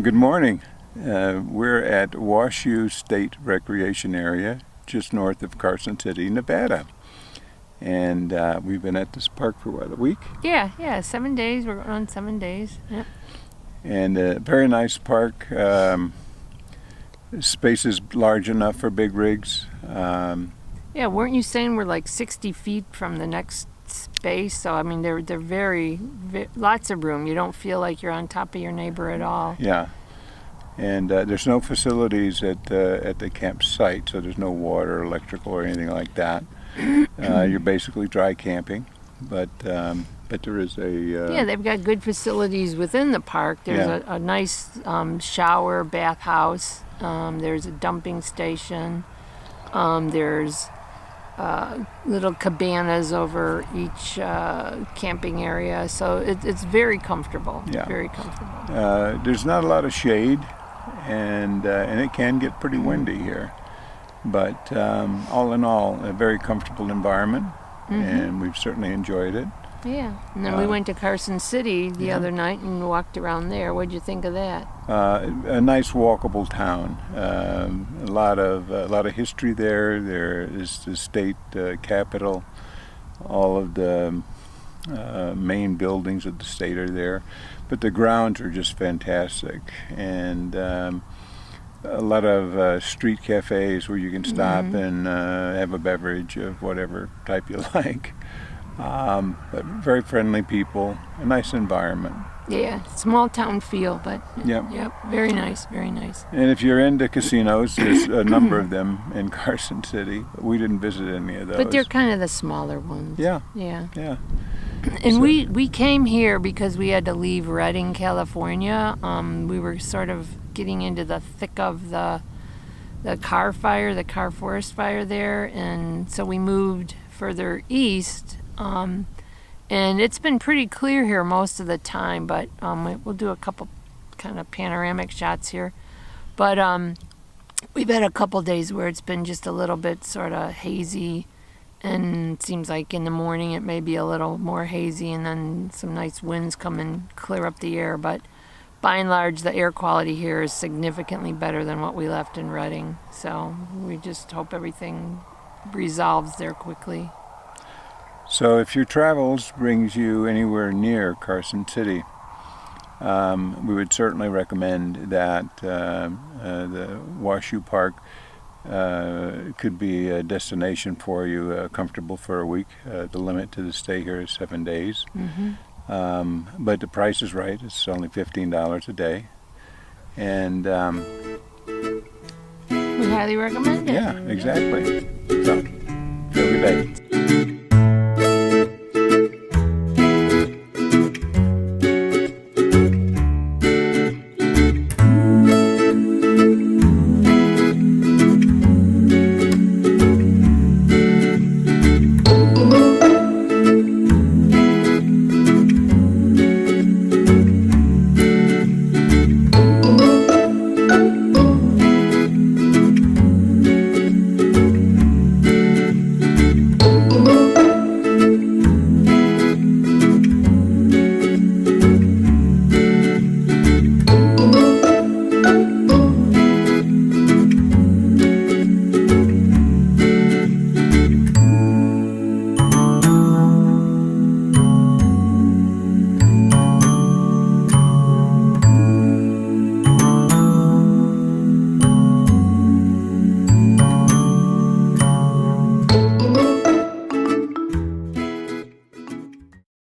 Good morning. We're at Washoe State Recreation Area, just north of Carson City, Nevada. And we've been at this park for what, a week? Yeah, 7 days. We're going on 7 days. Yep. And a very nice park. Space is large enough for big rigs. Yeah, weren't you saying we're like 60 feet from the next space? So I mean, they're very lots of room. You don't feel like you're on top of your neighbor at all. Yeah. And there's no facilities at the campsite, so there's no water, electrical, or anything like that. You're basically dry camping, but there is a yeah, they've got good facilities within the park. There's a nice shower, bathhouse. There's a dumping station. There's little cabanas over each camping area, so it's very comfortable. Yeah. Very comfortable. There's not a lot of shade, and it can get pretty windy here. But all in all, a very comfortable environment, and we've certainly enjoyed it. Yeah, and then we went to Carson City the other night and walked around there. What'd you think of that? A nice walkable town. A lot of history there. There is the state capitol. All of the main buildings of the state are there, but the grounds are just fantastic, and a lot of street cafes where you can stop and have a beverage of whatever type you like. But very friendly people, a nice environment. Yeah, small town feel, but Yep, very nice, very nice. And if you're into casinos, there's a number of them in Carson City. We didn't visit any of those. But they're kind of the smaller ones. Yeah. And we came here because we had to leave Redding, California. We were sort of getting into the thick of the car forest fire there, and so we moved further east. And it's been pretty clear here most of the time, but we'll do a couple kind of panoramic shots here. But we've had a couple days where it's been just a little bit sort of hazy, and it seems like in the morning it may be a little more hazy, and then some nice winds come and clear up the air. But by and large, the air quality here is significantly better than what we left in Redding. So we just hope everything resolves there quickly. So if your travels brings you anywhere near Carson City, we would certainly recommend that the Washoe Park could be a destination for you, comfortable for a week. The limit to the stay here is 7 days. But the price is right. It's only $15 a day. And we highly recommend it. Yeah, exactly. So, have a good day.